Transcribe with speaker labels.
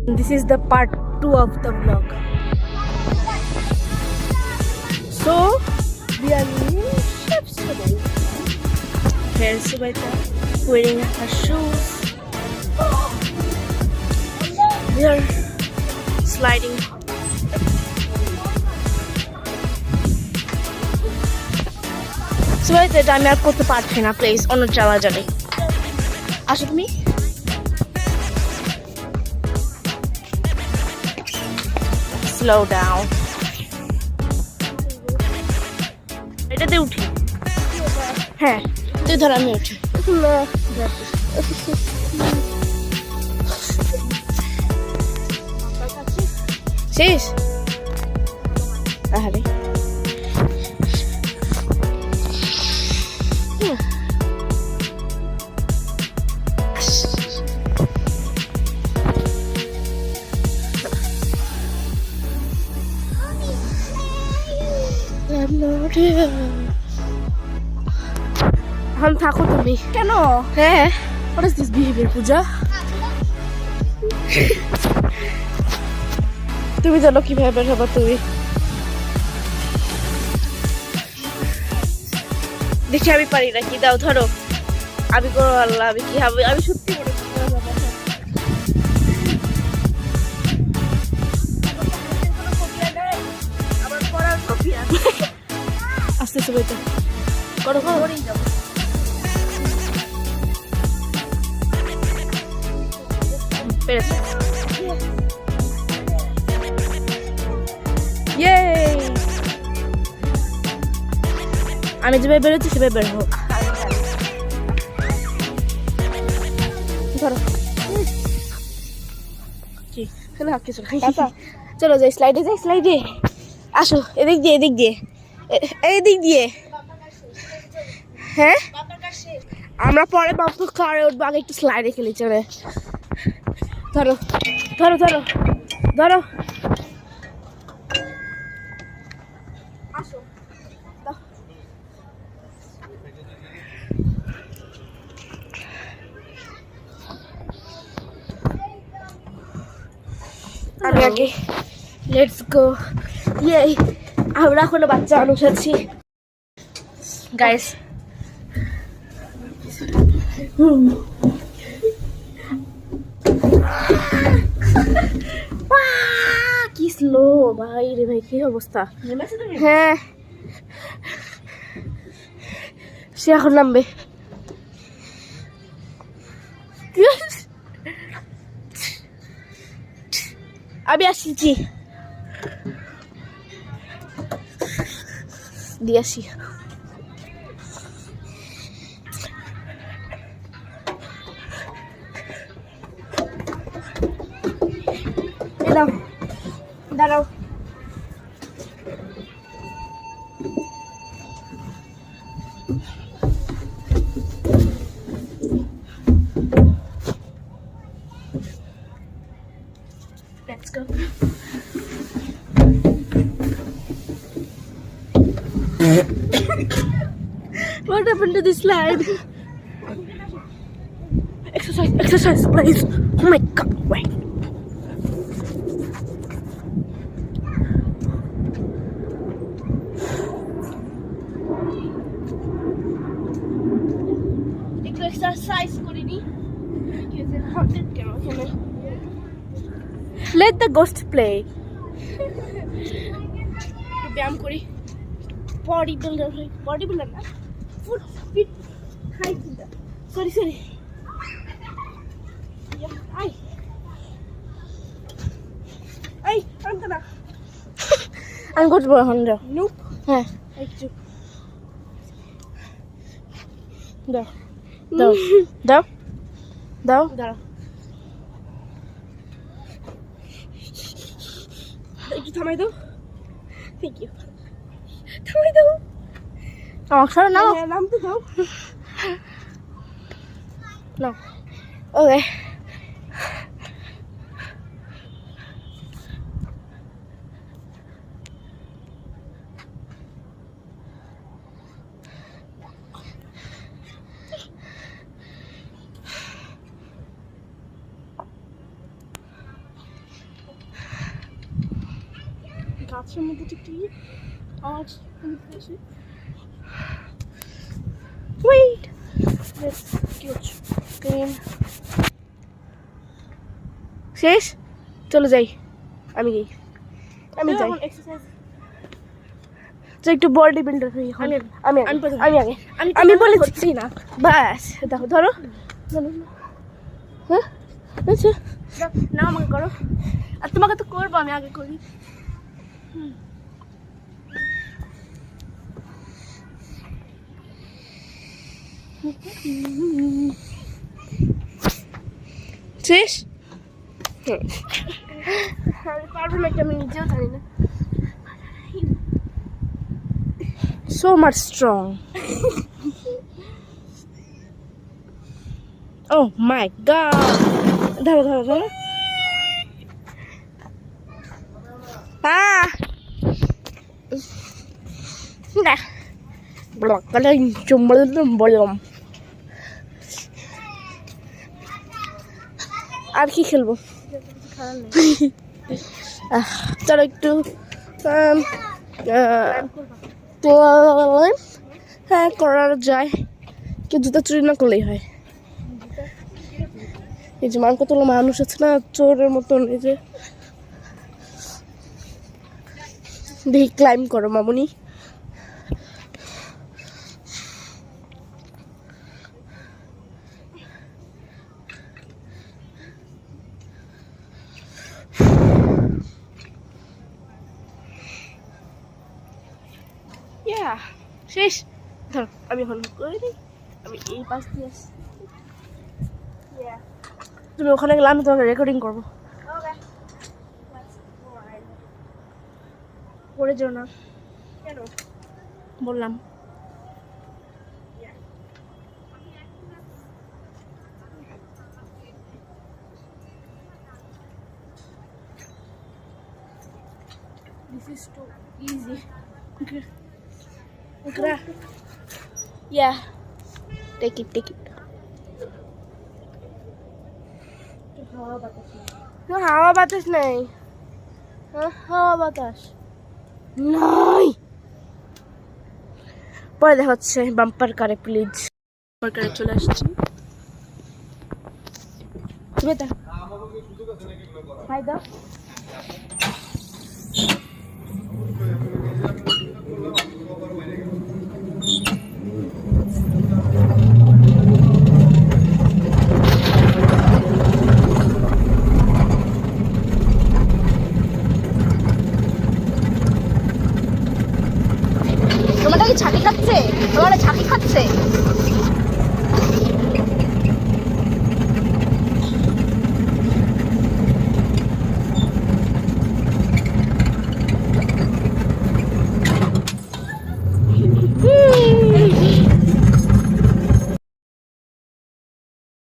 Speaker 1: This is the part 2 of the vlog. So we are new chefs today. Here's Subaita wearing her shoes. We are sliding. Subaita, এটা আমি আর করতে পারছি না, please অন্য চালা যাবে। আসো তুমি। Slow down. এটাতে উঠি। হ্যাঁ, তুই ধর আমি উঠি। শেষ? আরে এখন থাকো তুমি। কেন? হ্যাঁ, what is this behavior, পূজা? তুমি জানো কিভাবে বের হবা তুমি? দেখি আমি পারি নাকি, দাও ধরো। আমি করো আল্লাহ, আমি কি হবে? আমি সত্যি করে আস্তে আস্তে বইতে করো করো। পেরেছে। আমি যেভাবে বেরোচ্ছি সেভাবে বের হোক। ধরো চলো যাই স্লাইডে, যাই স্লাইডে। আসো এদিক দিয়ে, এদিক দিয়ে, এইদিক দিয়ে। হ্যাঁ, আমরা পরে বাপু কারে উঠবো, আগে একটু স্লাইডে খেলি। চলে ধরো ধরো ধরো ধরো। আসো আমি আগে। Let's go. ইয়ে, আমরা এখন বাচ্চা মানুষ আছি গাইস। কি স্লো ভাই রে ভাই, কি অবস্থা। হ্যাঁ, সে এখন নামবে। আমি আসছি, দিয়ে আসি। দাও, দাঁড়াও। Let's go. What happened to this slide? Exercise, exercise, please. Oh my God, wait. Exercise করিনি। Let the ghost play. ব্যায়াম করি। বডি বিল্ডার না, foot fit high fielder. Sorry I I আনতে না। আমি করবো এখন। যাও। নুপ। হ্যাঁ, একটু দাও দাও দাও দাও। দাঁড়াও, একটু থামাই দাও। Thank you. থামাই দাও। আমার নাও, নামতে দাও। নাও। ওকে, গাছের মধ্যে কি আওয়াজ শুনতেছি। ওয়েট, কি হচ্ছে? শেষ, চলো যাই। আমি যাই, আমি যাই। একটু বডি বিল্ডার হই। আমি আগে আমি বলে হচ্ছি না। বাস দেখো, ধরো। হ্যাঁ আচ্ছা, না আমাকে করো। আর তোমাকে তো করবো, আমি আগে করি। শেষ। আমি পারবো না, আমি নিজেও জানি না। So much strong. Oh my god. ধরো ধরো ধরো। না ব্লক করে বললাম। আর কি খেলবো? চলো একটু হ্যাঁ করা যায়, কিন্তু জুতা চুরি না করলেই হয়। এই যে মান কতগুলো মানুষ আছে না, চোরের মতন। এই যে দেখি, ক্লাইম্ব করো মামুনি। শেষ। ধর, আমি এখন করে দিই। আমি এই পাশ দিয়ে আসছি, তুমি ওখানে গেলে আমি তোমাকে রেকর্ডিং করবো। পড়ে যাও না, কেন বললাম। This is too easy. Okay. Yeah. Take it. হাওয়া বাতাস নেই। হাওয়া বাতাস নাই। পরে দেখা হচ্ছে বাম্পার কারে। প্লিজ, বাম্পার কারে চলে আসছি। হাই দাও। তোমারটা কি ছাকি খাচ্ছে? তোমার ছাকি খাচ্ছে?